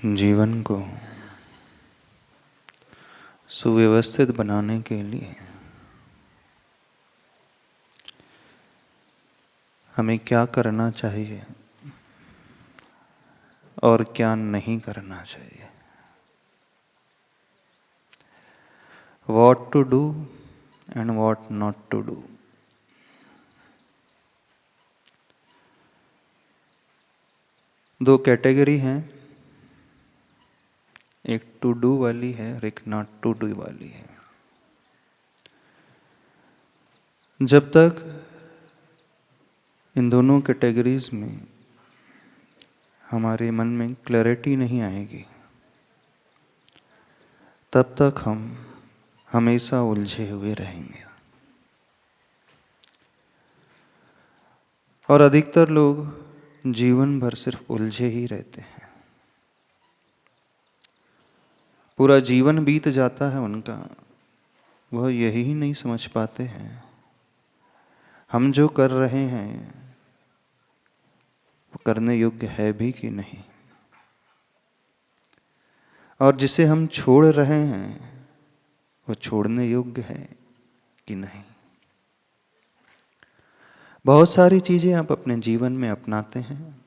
जीवन को सुव्यवस्थित बनाने के लिए हमें क्या करना चाहिए और क्या नहीं करना चाहिए। What to do and what not to do। दो कैटेगरी हैं, एक टू डू वाली है और एक नॉट टू डू वाली है। जब तक इन दोनों कैटेगरीज में हमारे मन में क्लैरिटी नहीं आएगी, तब तक हम हमेशा उलझे हुए रहेंगे। और अधिकतर लोग जीवन भर सिर्फ उलझे ही रहते हैं। पूरा जीवन बीत जाता है उनका, वह यही नहीं समझ पाते हैं हम जो कर रहे हैं वो करने योग्य है भी कि नहीं, और जिसे हम छोड़ रहे हैं वो छोड़ने योग्य है कि नहीं। बहुत सारी चीज़ें आप अपने जीवन में अपनाते हैं,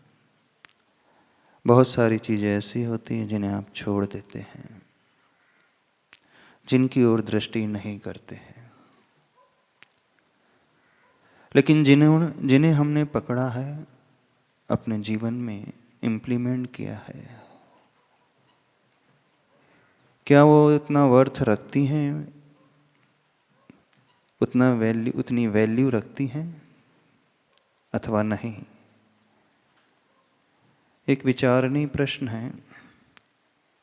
बहुत सारी चीज़ें ऐसी होती हैं जिन्हें आप छोड़ देते हैं, जिनकी ओर दृष्टि नहीं करते हैं। लेकिन जिन्हें हमने पकड़ा है, अपने जीवन में इम्प्लीमेंट किया है, क्या वो इतना वर्थ रखती हैं, उतनी वैल्यू रखती हैं अथवा नहीं। एक विचारणीय प्रश्न है।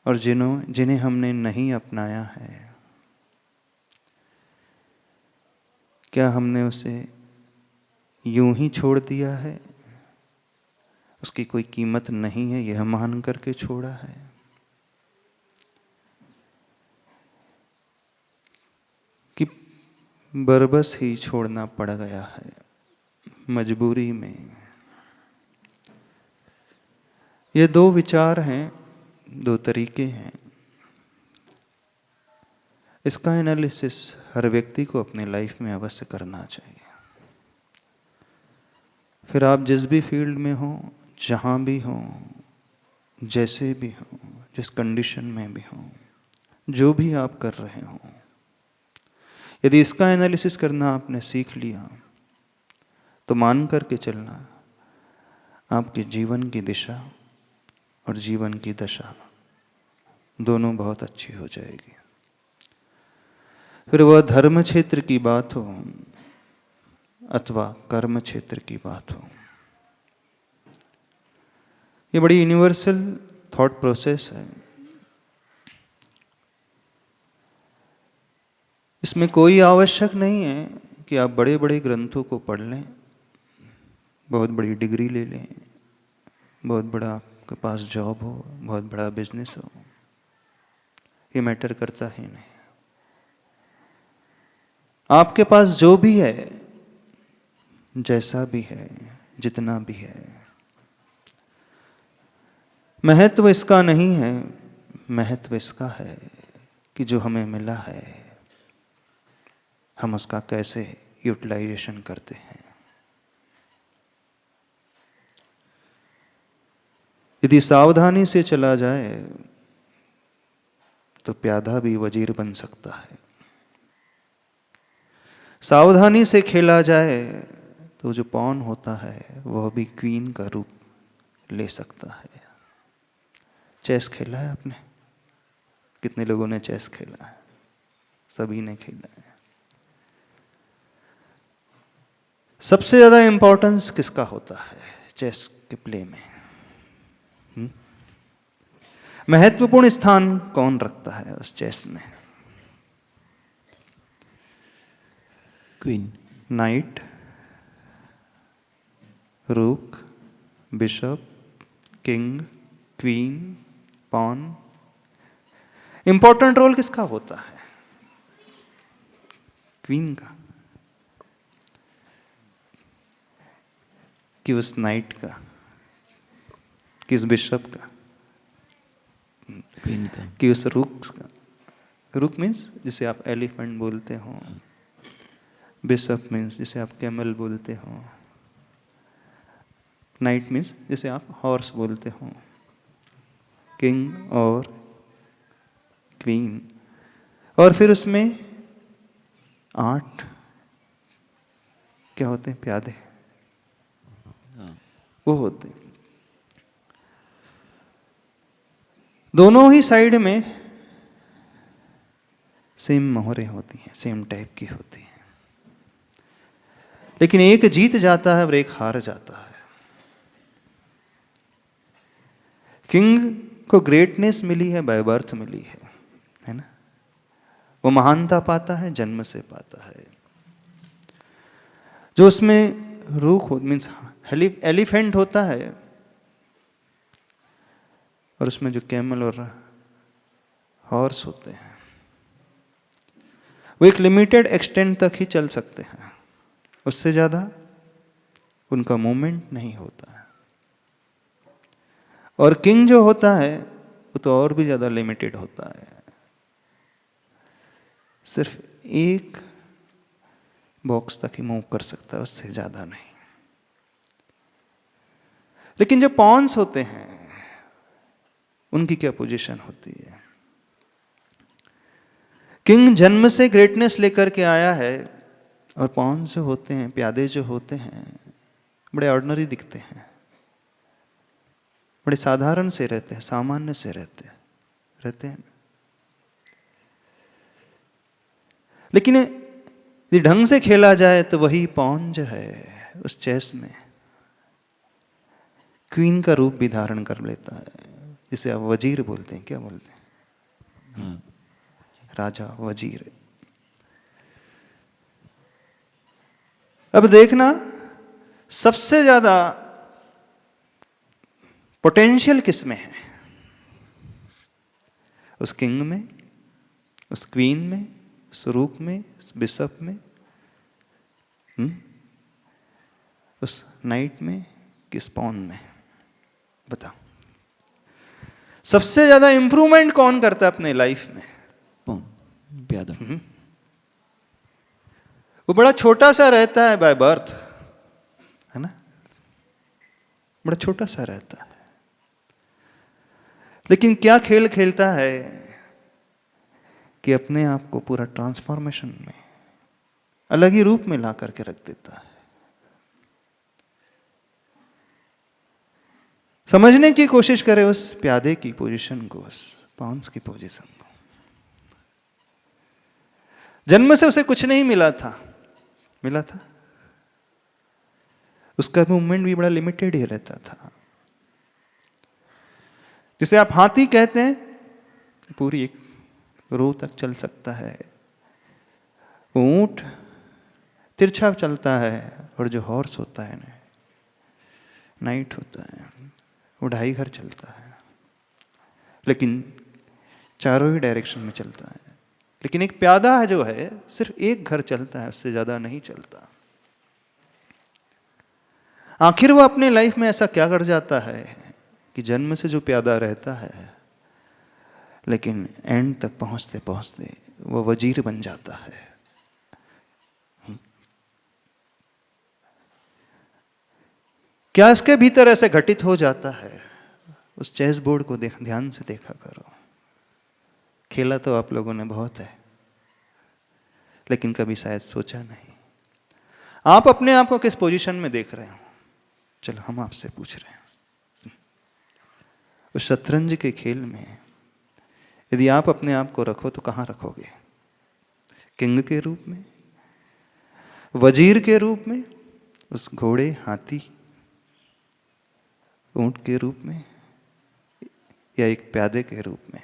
और जिन्हें हमने नहीं अपनाया है, क्या हमने उसे यूं ही छोड़ दिया है, उसकी कोई कीमत नहीं है यह मान करके छोड़ा है, कि बरबस ही छोड़ना पड़ गया है मजबूरी में। ये दो विचार हैं, दो तरीके हैं। इसका एनालिसिस हर व्यक्ति को अपने लाइफ में अवश्य करना चाहिए। फिर आप जिस भी फील्ड में हो, जहाँ भी हो, जैसे भी हो, जिस कंडीशन में भी हो, जो भी आप कर रहे हो, यदि इसका एनालिसिस करना आपने सीख लिया तो मान करके चलना, आपके जीवन की दिशा और जीवन की दशा दोनों बहुत अच्छी हो जाएगी। फिर वह धर्म क्षेत्र की बात हो अथवा कर्म क्षेत्र की बात हो, ये बड़ी यूनिवर्सल थॉट प्रोसेस है। इसमें कोई आवश्यक नहीं है कि आप बड़े बड़े ग्रंथों को पढ़ लें, बहुत बड़ी डिग्री ले लें, बहुत बड़ा आपके पास जॉब हो, बहुत बड़ा बिजनेस हो, ये मैटर करता ही नहीं। आपके पास जो भी है, जैसा भी है, जितना भी है, महत्व इसका नहीं है। महत्व इसका है कि जो हमें मिला है हम उसका कैसे यूटिलाइजेशन करते हैं। यदि सावधानी से चला जाए तो प्यादा भी वजीर बन सकता है, सावधानी से खेला जाए तो जो पॉन होता है वह भी क्वीन का रूप ले सकता है। चेस खेला है आपने? कितने लोगों ने चेस खेला है? सभी ने खेला है। सबसे ज्यादा इंपॉर्टेंस किसका होता है चेस के प्ले में? महत्वपूर्ण स्थान कौन रखता है उस चेस में? Queen, knight, rook, bishop, king, queen, pawn. Important role किसका होता है? क्वीन का कि उस नाइट का, किस बिशप का? कि उस रुक मीन्स जिसे आप एलिफेंट बोलते हो, बिशप मीन्स जिसे आप कैमल बोलते हो, नाइट मीन्स जिसे आप हॉर्स बोलते हो, किंग और क्वीन, और फिर उसमें 8 क्या होते हैं, प्यादे, वो होते हैं। दोनों ही साइड में सेम मोहरें होती हैं, सेम टाइप की होती हैं, लेकिन एक जीत जाता है और एक हार जाता है। किंग को ग्रेटनेस मिली है, बाय बर्थ मिली है ना, वो महानता पाता है, जन्म से पाता है। जो उसमें रूख मीन्स एलिफेंट होता है, और उसमें जो कैमल और हॉर्स होते हैं, वो एक लिमिटेड एक्सटेंट तक ही चल सकते हैं, उससे ज़्यादा उनका मूवमेंट नहीं होता है। और किंग जो होता है वो तो और भी ज़्यादा लिमिटेड होता है, सिर्फ एक बॉक्स तक ही मूव कर सकता है, उससे ज़्यादा नहीं। लेकिन जो पॉन्स होते हैं उनकी क्या पोजीशन होती है? किंग जन्म से ग्रेटनेस लेकर के आया है, और पॉन्स जो होते हैं, प्यादे जो होते हैं, बड़े ऑर्डिनरी दिखते हैं, बड़े साधारण से रहते हैं, सामान्य से रहते हैं। लेकिन यदि ढंग से खेला जाए तो वही पॉन जो है उस चेस में क्वीन का रूप भी धारण कर लेता है, जिसे आप वजीर बोलते हैं, क्या बोलते हैं? राजा, वजीर। अब देखना, सबसे ज्यादा पोटेंशियल किस में है? उस किंग में, उस क्वीन में, उस रूक में, उस बिशप में, उस नाइट में, किस पॉन में? बताओ, सबसे ज्यादा इंप्रूवमेंट कौन करता है अपने लाइफ में? पॉन, प्यादा। वो बड़ा छोटा सा रहता है बाय बर्थ, है ना, बड़ा छोटा सा रहता है, लेकिन क्या खेल खेलता है कि अपने आप को पूरा ट्रांसफॉर्मेशन में, अलग ही रूप में ला करके रख देता है। समझने की कोशिश करें उस प्यादे की पोजीशन को, उस पॉन्स की पोजीशन को। जन्म से उसे कुछ नहीं मिला था, उसका मूवमेंट भी बड़ा लिमिटेड ही रहता था। जिसे आप हाथी कहते हैं, पूरी एक रो तक चल सकता है, ऊंट तिरछा चलता है, और जो हॉर्स होता है ना, नाइट होता है, वो 2.5 घर चलता है, लेकिन चारों ही डायरेक्शन में चलता है। लेकिन एक प्यादा जो है सिर्फ एक घर चलता है, उससे ज्यादा नहीं चलता। आखिर वो अपने लाइफ में ऐसा क्या कर जाता है कि जन्म से जो प्यादा रहता है, लेकिन एंड तक पहुंचते पहुंचते वो वजीर बन जाता है। क्या इसके भीतर ऐसे घटित हो जाता है? उस चेस बोर्ड को ध्यान से देखा करो। खेला तो आप लोगों ने बहुत है, लेकिन कभी शायद सोचा नहीं। आप अपने आप को किस पोजीशन में देख रहे हो? चलो हम आपसे पूछ रहे हैं, उस शतरंज के खेल में यदि आप अपने आप को रखो तो कहां रखोगे? किंग के रूप में, वजीर के रूप में, उस घोड़े, हाथी, ऊंट के रूप में, या एक प्यादे के रूप में?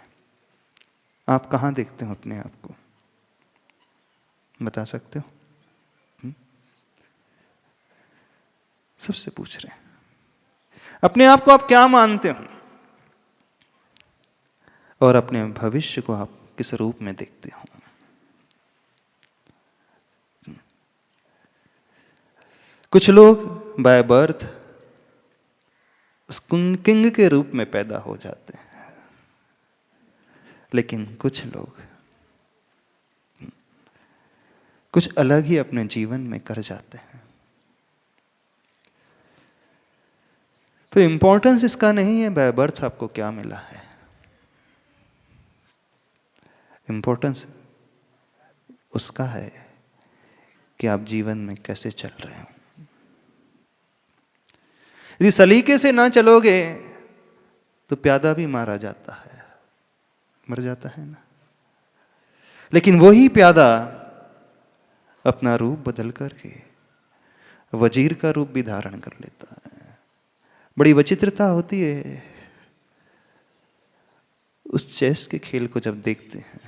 आप कहां देखते हो अपने आप को? बता सकते हो? सबसे पूछ रहे हैं, अपने आप को आप क्या मानते हो, और अपने भविष्य को आप किस रूप में देखते हो? कुछ लोग बाय बर्थ उस किंग के रूप में पैदा हो जाते हैं, लेकिन कुछ लोग कुछ अलग ही अपने जीवन में कर जाते हैं। तो इंपॉर्टेंस इसका नहीं है बाय बर्थ आपको क्या मिला है, इंपॉर्टेंस उसका है कि आप जीवन में कैसे चल रहे हो। यदि सलीके से ना चलोगे तो प्यादा भी मारा जाता है, मर जाता है ना। लेकिन वही प्यादा अपना रूप बदल करके वजीर का रूप भी धारण कर लेता है। बड़ी विचित्रता होती है उस चेस के खेल को जब देखते हैं,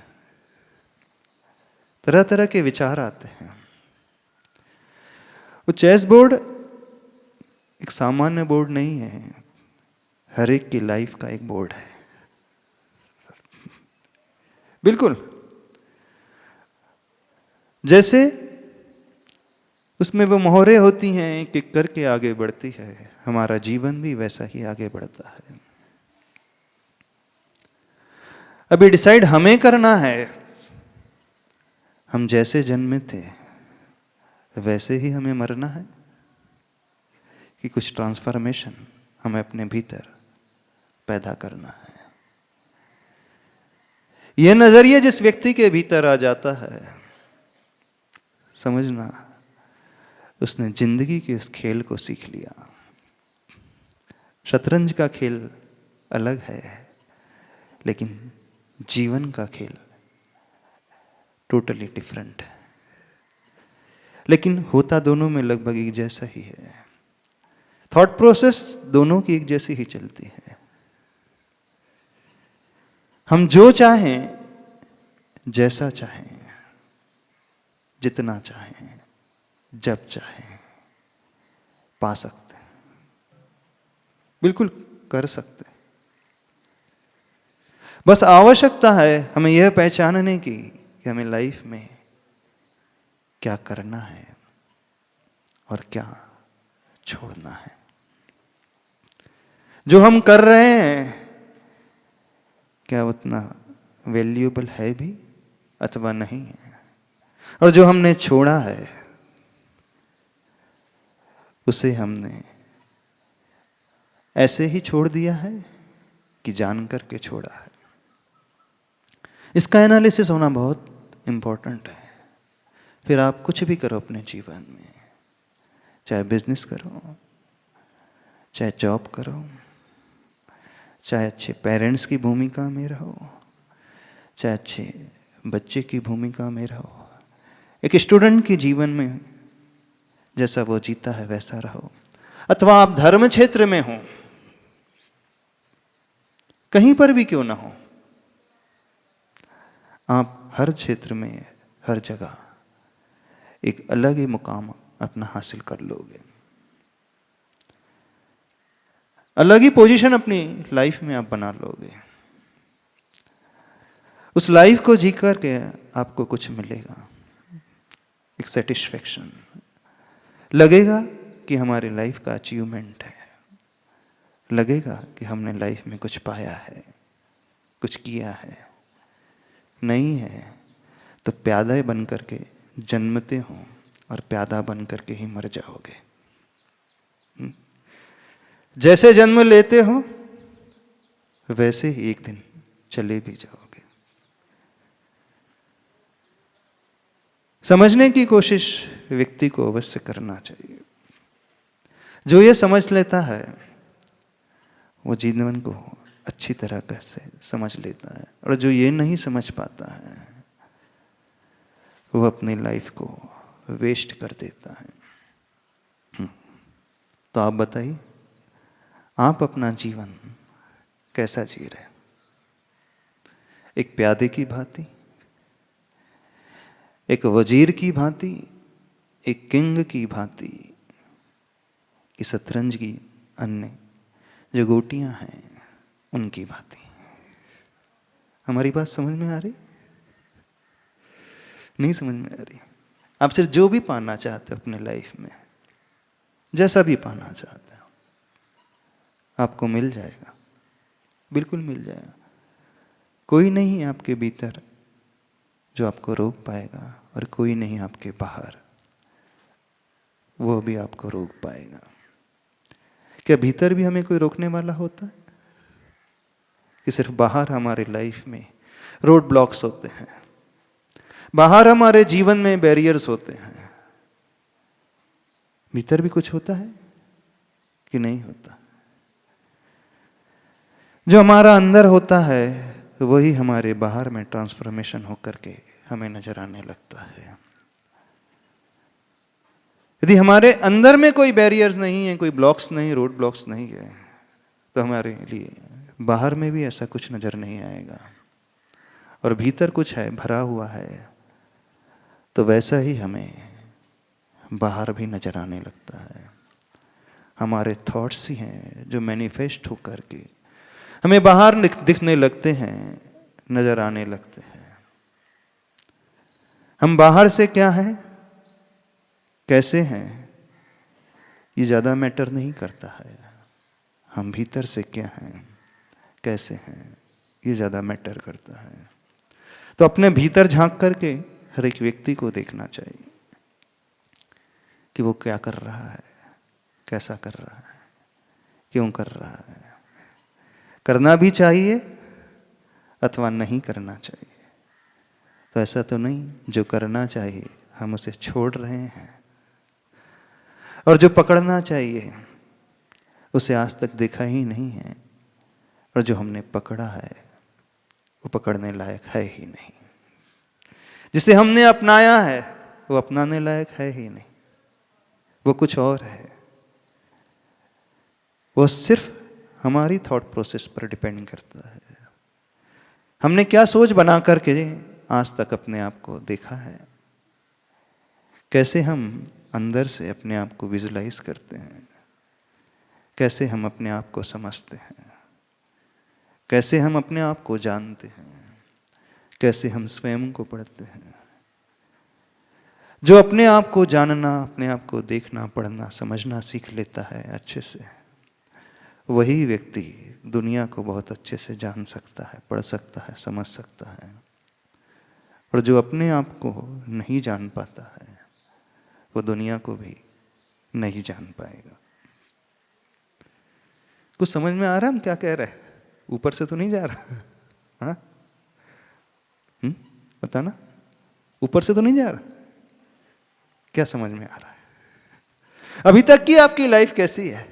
तरह तरह के विचार आते हैं। वो चेस बोर्ड एक सामान्य बोर्ड नहीं है, हर एक की लाइफ का एक बोर्ड है। बिल्कुल जैसे उसमें वो मोहरें होती हैं कि करके आगे बढ़ती है, हमारा जीवन भी वैसा ही आगे बढ़ता है। अभी डिसाइड हमें करना है, हम जैसे जन्मे थे वैसे ही हमें मरना है कि कुछ ट्रांसफॉर्मेशन हमें अपने भीतर पैदा करना है। यह नजरिया जिस व्यक्ति के भीतर आ जाता है, समझना उसने जिंदगी के इस खेल को सीख लिया। शतरंज का खेल अलग है, लेकिन जीवन का खेल टोटली डिफरेंट है। लेकिन होता दोनों में लगभग एक जैसा ही है। थॉट प्रोसेस दोनों की एक जैसी ही चलती है। हम जो चाहें, जैसा चाहें, जितना चाहें, जब चाहें पा सकते हैं, बिल्कुल कर सकते हैं। बस आवश्यकता है हमें यह पहचानने की कि हमें लाइफ में क्या करना है और क्या छोड़ना है। जो हम कर रहे हैं क्या उतना वैल्यूएबल है भी अथवा नहीं है, और जो हमने छोड़ा है उसे हमने ऐसे ही छोड़ दिया है कि जान करके छोड़ा है। इसका एनालिसिस होना बहुत इंपॉर्टेंट है। फिर आप कुछ भी करो अपने जीवन में, चाहे बिजनेस करो, चाहे जॉब करो, चाहे अच्छे पेरेंट्स की भूमिका में रहो, चाहे अच्छे बच्चे की भूमिका में रहो, एक स्टूडेंट के जीवन में जैसा वो जीता है वैसा रहो, अथवा आप धर्म क्षेत्र में हो, कहीं पर भी क्यों ना हो, आप हर क्षेत्र में हर जगह एक अलग ही मुकाम अपना हासिल कर लोगे। अलग ही पोजीशन अपनी लाइफ में आप बना लोगे। उस लाइफ को जी करके आपको कुछ मिलेगा, एक सेटिस्फेक्शन लगेगा कि हमारी लाइफ का अचीवमेंट है, लगेगा कि हमने लाइफ में कुछ पाया है, कुछ किया है। नहीं है तो प्यादा बन करके जन्मते हो और प्यादा बन करके ही मर जाओगे। जैसे जन्म लेते हो वैसे ही एक दिन चले भी जाओगे। समझने की कोशिश व्यक्ति को अवश्य करना चाहिए। जो ये समझ लेता है वो जीवन को अच्छी तरह से समझ लेता है, और जो ये नहीं समझ पाता है वो अपनी लाइफ को वेस्ट कर देता है। तो आप बताइए, आप अपना जीवन कैसा जी रहे? एक प्यादे की भांति, एक वजीर की भांति, एक किंग की भांति, कि शतरंज की अन्य जो गोटियां हैं उनकी भांति? हमारी बात समझ में आ रही? नहीं समझ में आ रही? आप सिर्फ जो भी पाना चाहते हो अपने लाइफ में, जैसा भी पाना चाहते हो, आपको मिल जाएगा, बिल्कुल मिल जाएगा। कोई नहीं आपके भीतर जो आपको रोक पाएगा, और कोई नहीं आपके बाहर वो भी आपको रोक पाएगा। क्या भीतर भी हमें कोई रोकने वाला होता है, कि सिर्फ बाहर हमारे लाइफ में रोड ब्लॉक्स होते हैं, बाहर हमारे जीवन में बैरियर्स होते हैं? भीतर भी कुछ होता है कि नहीं होता? जो हमारा अंदर होता है वही हमारे बाहर में ट्रांसफॉर्मेशन होकर के हमें नजर आने लगता है। यदि हमारे अंदर में कोई बैरियर्स नहीं है, कोई ब्लॉक्स नहीं, रोड ब्लॉक्स नहीं है, तो हमारे लिए बाहर में भी ऐसा कुछ नजर नहीं आएगा। और भीतर कुछ है, भरा हुआ है, तो वैसा ही हमें बाहर भी नजर आने लगता है। हमारे थॉट्स ही हैं जो मैनिफेस्ट होकर के हमें बाहर दिखने लगते हैं, नजर आने लगते हैं। हम बाहर से क्या हैं, कैसे हैं, ये ज़्यादा मैटर नहीं करता है। हम भीतर से क्या हैं, कैसे हैं, ये ज़्यादा मैटर करता है। तो अपने भीतर झांक करके हर एक व्यक्ति को देखना चाहिए कि वो क्या कर रहा है, कैसा कर रहा है, क्यों कर रहा है, करना भी चाहिए अथवा नहीं करना चाहिए। तो ऐसा तो नहीं जो करना चाहिए हम उसे छोड़ रहे हैं, और जो पकड़ना चाहिए उसे आज तक देखा ही नहीं है, और जो हमने पकड़ा है वो पकड़ने लायक है ही नहीं। जिसे हमने अपनाया है वो अपनाने लायक है ही नहीं, वो कुछ और है। वो सिर्फ हमारी थॉट प्रोसेस पर डिपेंड करता है। हमने क्या सोच बना करके आज तक अपने आप को देखा है, कैसे हम अंदर से अपने आप को विजुलाइज करते हैं, कैसे हम अपने आप को समझते हैं, कैसे हम अपने आप को जानते हैं, कैसे हम स्वयं को पढ़ते हैं। जो अपने आप को जानना, अपने आप को देखना, पढ़ना, समझना सीख लेता है अच्छे से, वही व्यक्ति दुनिया को बहुत अच्छे से जान सकता है, पढ़ सकता है, समझ सकता है। और जो अपने आप को नहीं जान पाता है वो दुनिया को भी नहीं जान पाएगा। कुछ समझ में आ रहा है हम क्या कह रहे हैं? ऊपर से तो नहीं जा रहा? हाँ, बताना, ऊपर से तो नहीं जा रहा? क्या समझ में आ रहा है? अभी तक की आपकी लाइफ कैसी है?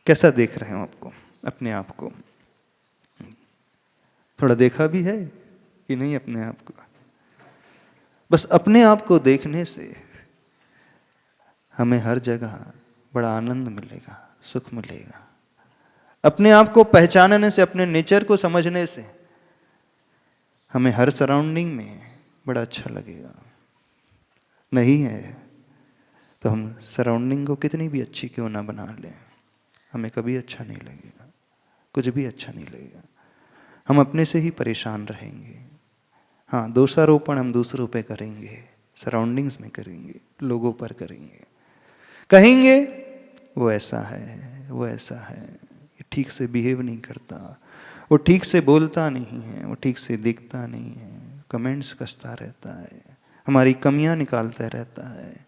कैसा देख रहे हो आपको, अपने आप को? थोड़ा देखा भी है कि नहीं अपने आप को? बस अपने आप को देखने से हमें हर जगह बड़ा आनंद मिलेगा, सुख मिलेगा। अपने आप को पहचानने से, अपने नेचर को समझने से हमें हर सराउंडिंग में बड़ा अच्छा लगेगा। नहीं है तो हम सराउंडिंग को कितनी भी अच्छी क्यों ना बना लें, हमें कभी अच्छा नहीं लगेगा, कुछ भी अच्छा नहीं लगेगा। हम अपने से ही परेशान रहेंगे। हाँ, दोषारोपण हम दूसरों पे करेंगे, सराउंडिंग्स में करेंगे, लोगों पर करेंगे, कहेंगे वो ऐसा है, वो ऐसा है, ये ठीक से बिहेव नहीं करता, वो ठीक से बोलता नहीं है, वो ठीक से दिखता नहीं है, कमेंट्स कसता रहता है, हमारी कमियां निकालता रहता है,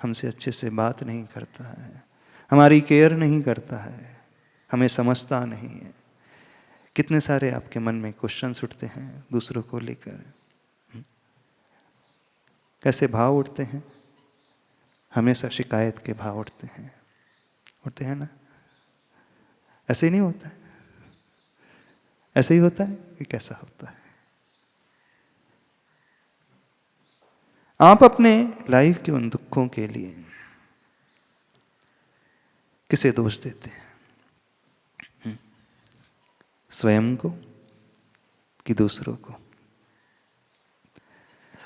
हमसे अच्छे से बात नहीं करता है, हमारी केयर नहीं करता है, हमें समझता नहीं है। कितने सारे आपके मन में क्वेश्चंस उठते हैं दूसरों को लेकर, कैसे भाव उठते हैं? हमेशा शिकायत के भाव उठते हैं ना? ऐसे ही नहीं होता है? ऐसे ही होता है कि कैसा होता है? आप अपने लाइफ के उन दुखों के लिए किसे दोष देते हैं? स्वयं को कि दूसरों को?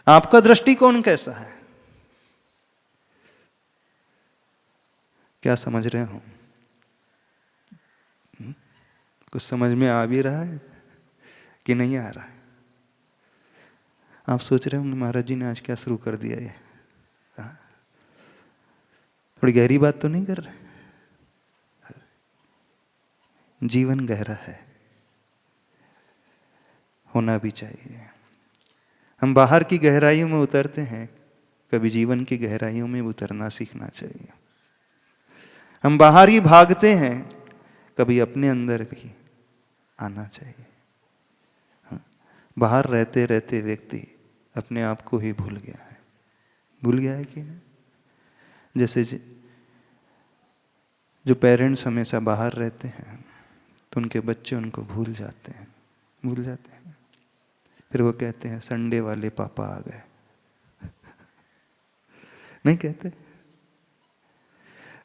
आपका दृष्टिकोण कैसा है? क्या समझ रहे हो? कुछ समझ में आ भी रहा है कि नहीं आ रहा है? आप सोच रहे होंगे महाराज जी ने आज क्या शुरू कर दिया ये? थोड़ी गहरी बात तो नहीं कर रहे? जीवन गहरा है, होना भी चाहिए। हम बाहर की गहराइयों में उतरते हैं, कभी जीवन की गहराइयों में उतरना सीखना चाहिए। हम बाहर ही भागते हैं, कभी अपने अंदर भी आना चाहिए। हाँ, बाहर रहते रहते व्यक्ति अपने आप को ही भूल गया है। भूल गया है कि नहीं? जैसे जो पेरेंट्स हमेशा बाहर रहते हैं तो उनके बच्चे उनको भूल जाते हैं। फिर वो कहते हैं संडे वाले पापा आ गए। नहीं कहते?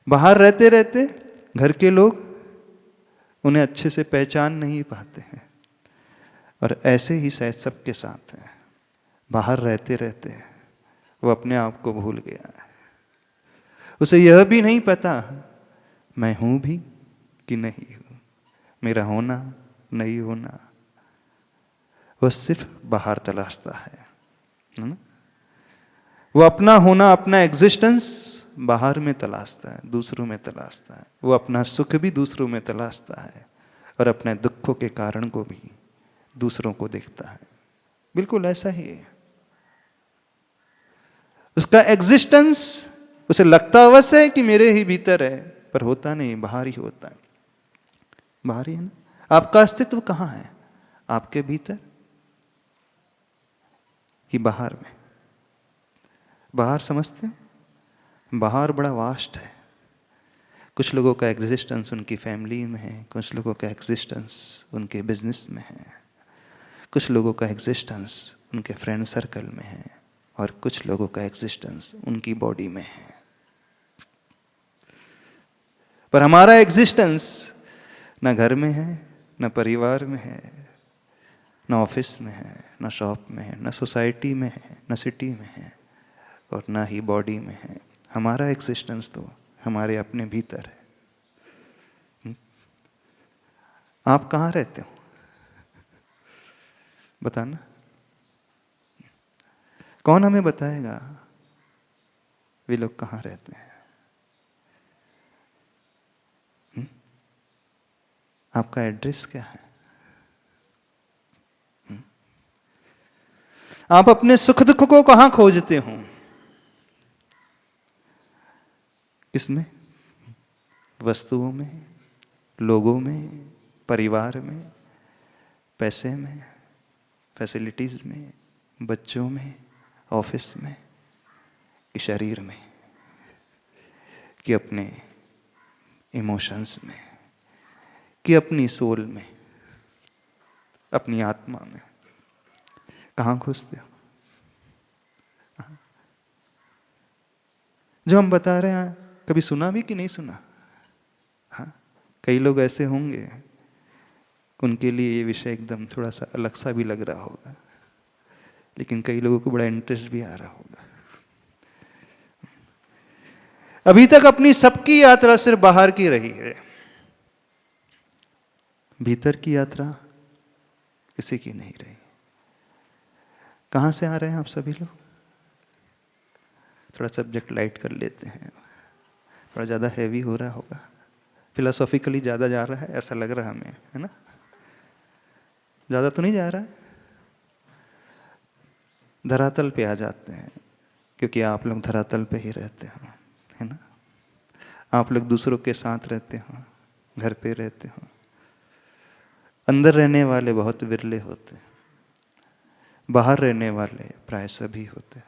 बाहर रहते रहते घर के लोग उन्हें अच्छे से पहचान नहीं पाते हैं। और ऐसे ही शायद सबके साथ है। बाहर रहते रहते वो अपने आप को भूल गया है। उसे यह भी नहीं पता मैं हूं भी कि नहीं हूं, मेरा होना नहीं होना। वह सिर्फ बाहर तलाशता है ना? वो अपना होना, अपना एग्जिस्टेंस बाहर में तलाशता है, दूसरों में तलाशता है। वो अपना सुख भी दूसरों में तलाशता है और अपने दुखों के कारण को भी दूसरों को देखता है। बिल्कुल ऐसा ही है। उसका एग्जिस्टेंस उसे लगता अवश्य है कि मेरे ही भीतर है, पर होता नहीं, बाहर ही होता है। बाहर ही है ना? आपका अस्तित्व कहाँ है? आपके भीतर कि बाहर में? बाहर समझते हैं? बाहर बड़ा वास्ट है। कुछ लोगों का एग्जिस्टेंस उनकी फैमिली में है, कुछ लोगों का एग्जिस्टेंस उनके बिजनेस में है, कुछ लोगों का एग्जिस्टेंस उनके फ्रेंड सर्कल में है, और कुछ लोगों का एग्जिस्टेंस उनकी बॉडी में है। पर हमारा एग्जिस्टेंस न घर में है, न परिवार में है, न ऑफिस में है, न शॉप में है, न सोसाइटी में है, न सिटी में है, और न ही बॉडी में है। हमारा एग्जिस्टेंस तो हमारे अपने भीतर है। आप कहाँ रहते हो? बताना। कौन हमें बताएगा वे लोग कहाँ रहते हैं? आपका एड्रेस क्या है? आप अपने सुख दुख को कहाँ खोजते हो? किसमें? वस्तुओं में, लोगों में, परिवार में, पैसे में, फैसिलिटीज में, बच्चों में, ऑफिस में, कि शरीर में, कि अपने इमोशंस में, कि अपनी सोल में, अपनी आत्मा में? कहाँ खोजते हो? जो हम बता रहे हैं कभी सुना भी कि नहीं सुना? हाँ, कई लोग ऐसे होंगे उनके लिए ये विषय एकदम थोड़ा सा अलग सा भी लग रहा होगा, लेकिन कई लोगों को बड़ा इंटरेस्ट भी आ रहा होगा। अभी तक अपनी सबकी यात्रा सिर्फ बाहर की रही है, भीतर की यात्रा किसी की नहीं रही। कहाँ से आ रहे हैं आप सभी लोग? थोड़ा सब्जेक्ट लाइट कर लेते हैं, थोड़ा ज़्यादा हैवी हो रहा होगा, फिलोसॉफिकली ज़्यादा जा रहा है ऐसा लग रहा है हमें, है ना? ज़्यादा तो नहीं जा रहा है? धरातल पे आ जाते हैं, क्योंकि आप लोग धरातल पे ही रहते हो, है ना? आप लोग दूसरों के साथ रहते हो, घर पे रहते हो। अंदर रहने वाले बहुत विरले होते हैं, बाहर रहने वाले प्राय सभी होते हैं।